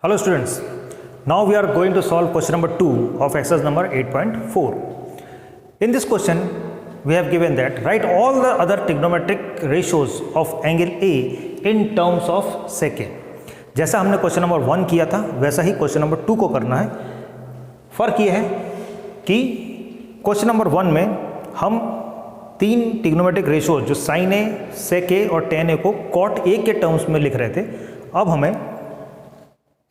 Hello students, now we are going to solve question number 2 of exercise number 8.4. In this question, we have given that write all the other trigonometric ratios of angle A in terms of sec A. जैसा हमने question number 1 किया था वैसा ही question number 2 को करना है। फ़र्क ये है कि क्वेश्चन नंबर 1 में हम तीन ट्रिग्नोमेट्रिक रेशियोज जो साइन ए, सेक ए और टेन ए को कॉट ए के टर्म्स में लिख रहे थे, अब हमें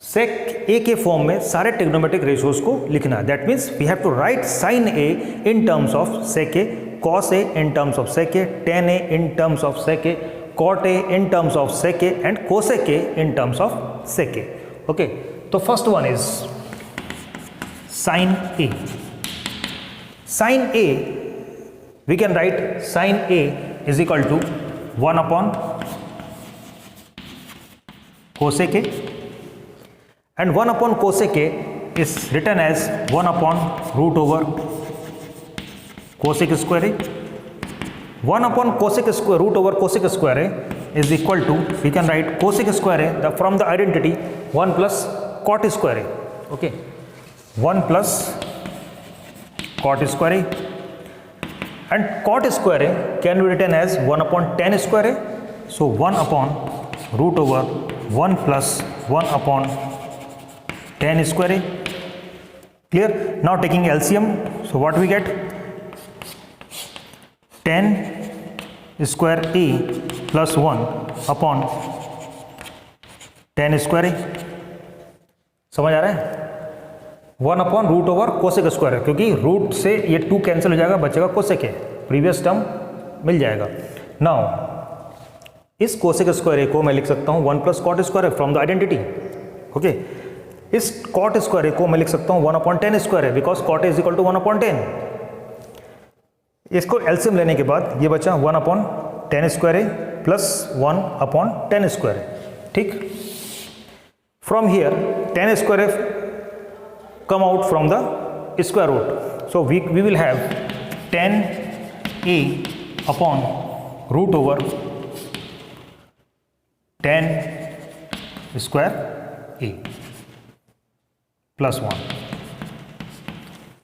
सेक ए के फॉर्म में सारे ट्रिग्नोमेट्रिक रेशियोज को लिखना है। That means we have to write sine A in terms of sec A, cos A in terms of sec A, tan A in terms of sec A, cot A in terms of sec A and cosec A in terms of sec A. Okay, तो first one is sine A. Sine A we can write sin A is equal to 1 upon cosec A, and 1 upon cosec A is written as 1 upon root over cosec square A. 1 upon cosec square root over cosec square A is equal to, we can write cosec square A from the identity 1 plus cot square A. Okay, 1 plus cot square A. And cot square A can be written as 1 upon tan square A. So 1 upon root over 1 plus 1 upon tan square A. Clear? Now taking LCM, so what we get? Tan square A plus 1 upon tan square A. समझ आ रहा है? 1 upon root over cosec square है, क्योंकि root से ये 2 cancel हो जाएगा, बचेगा कोसेक है, प्रीवियस टर्म मिल जाएगा। नाउ इस कोसेक स्क्वायर ए को मैं लिख सकता हूँ 1 plus cot square from the identity. Okay, इस कॉट स्क्वायर ए को मैं लिख सकता हूँ 1 अपॉन टेन स्क्वायर है, because cot is equal to 1 upon tan. इसको एलसीएम लेने के बाद ये बचा 1 upon tan square A plus 1 upon tan square A. ठीक, from here tan square A come out from the square root, so we will have tan A upon root over tan square A plus 1।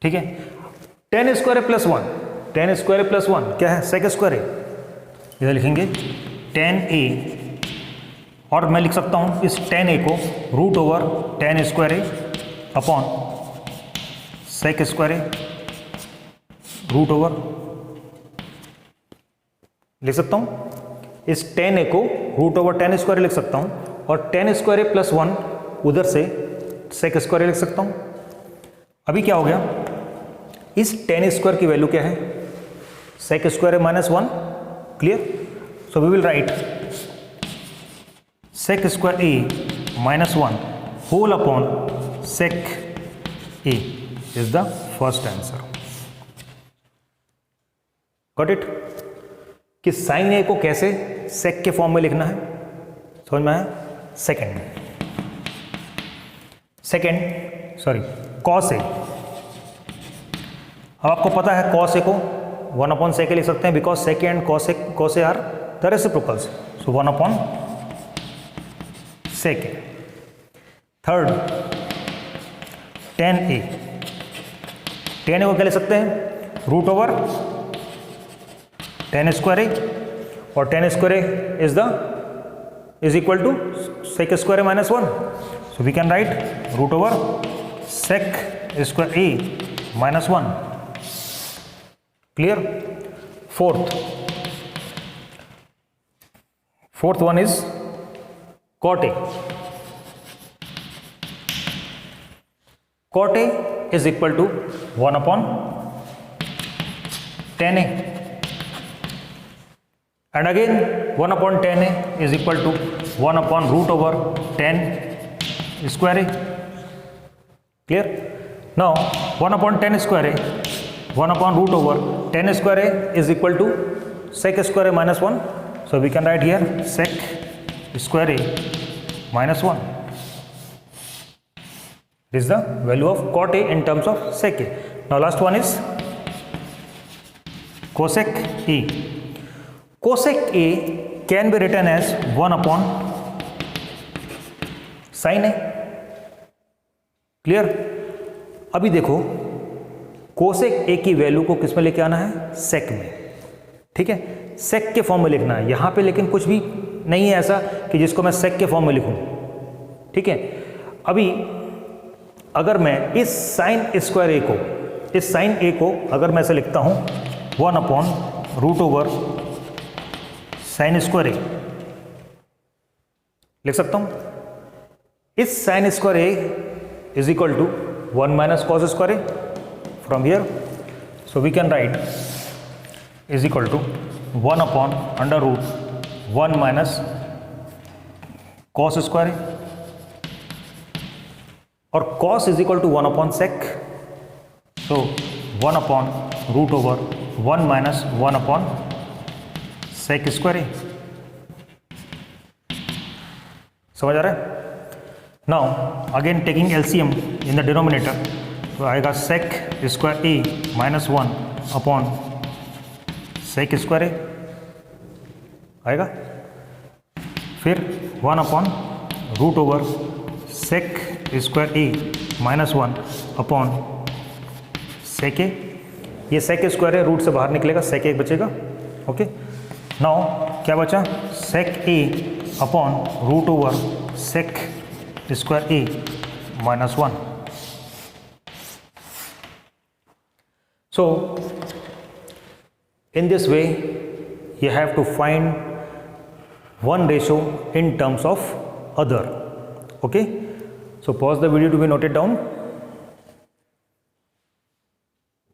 ठीक है, tan square A plus 1, tan square A plus 1 क्या है? sec square A। इधर लिखेंगे tan A और मैं लिख सकता हूं इस tan A को root over tan square A upon sec square A root over, लिख सकता हूं इस टेन ए को रूट ओवर टेन स्क्वायर लिख सकता हूं, और टेन स्क्वायर ए प्लस 1 उधर से सेक स्क्वायर लिख सकता हूं। अभी क्या हो गया, इस टेन स्क्वायर की वैल्यू क्या है? Sec square A minus 1। Clear? So we will write sec square A minus 1 whole upon sec A is the first answer. Got it? कि साइन ए को कैसे सेक के फॉर्म में लिखना है समझ में आया? Second cos A. अब आपको पता है कॉस ए को 1 अपॉन सेक ए लिख सकते हैं, because sec and cos A are the reciprocals, so 1 upon sec A. Third tan A, tan A को क्या लिख सकते हैं? Root over tan square A, और tan square A is equal to sec square A minus 1, so we can write root over sec square A minus 1। Clear? Fourth one is cot A. Cot A is equal to 1 upon tan A, and again 1 upon tan A is equal to 1 upon root over tan square A. Clear? Now 1 upon tan square A, 1 upon root over tan square A is equal to sec square A minus 1, so we can write here sec square A minus 1. This is the value of cot A in terms of sec A. Now last one is cosec A. Cosec A can be written as 1 upon sin A. Clear? अभी देखो cosec ए की value को किस में लेके आना है, सेक में, ठीक है, सेक के फॉर्म में लिखना है यहाँ पे, लेकिन कुछ भी नहीं है ऐसा कि जिसको मैं सेक के फॉर्म में लिखूं, ठीक है। अभी अगर मैं इस साइन स्क्वायर ए को, इस साइन ए को अगर मैं ऐसे लिखता हूं 1/√ओवर साइन स्क्वायर ए, लिख सकता हूं इस sine square A is equal to 1 minus cos square A from here, so we can write is equal to 1/√1 minus cos square A, और cos is equal to 1/sec, so 1/√1 minus 1/sec square A. समझ आ रहा है? Now again taking LCM in the denominator, तो आएगा sec square A minus 1/sec square A आएगा, फिर 1/√sec square A minus 1/sec ए, ये sec स्क्वायर है, रूट से बाहर निकलेगा, sec ए बचेगा, ओके। नाउ क्या बचा, sec a/√sec square A minus 1। So in this way you have to find one ratio in terms of other, okay. So pause the video to be noted down.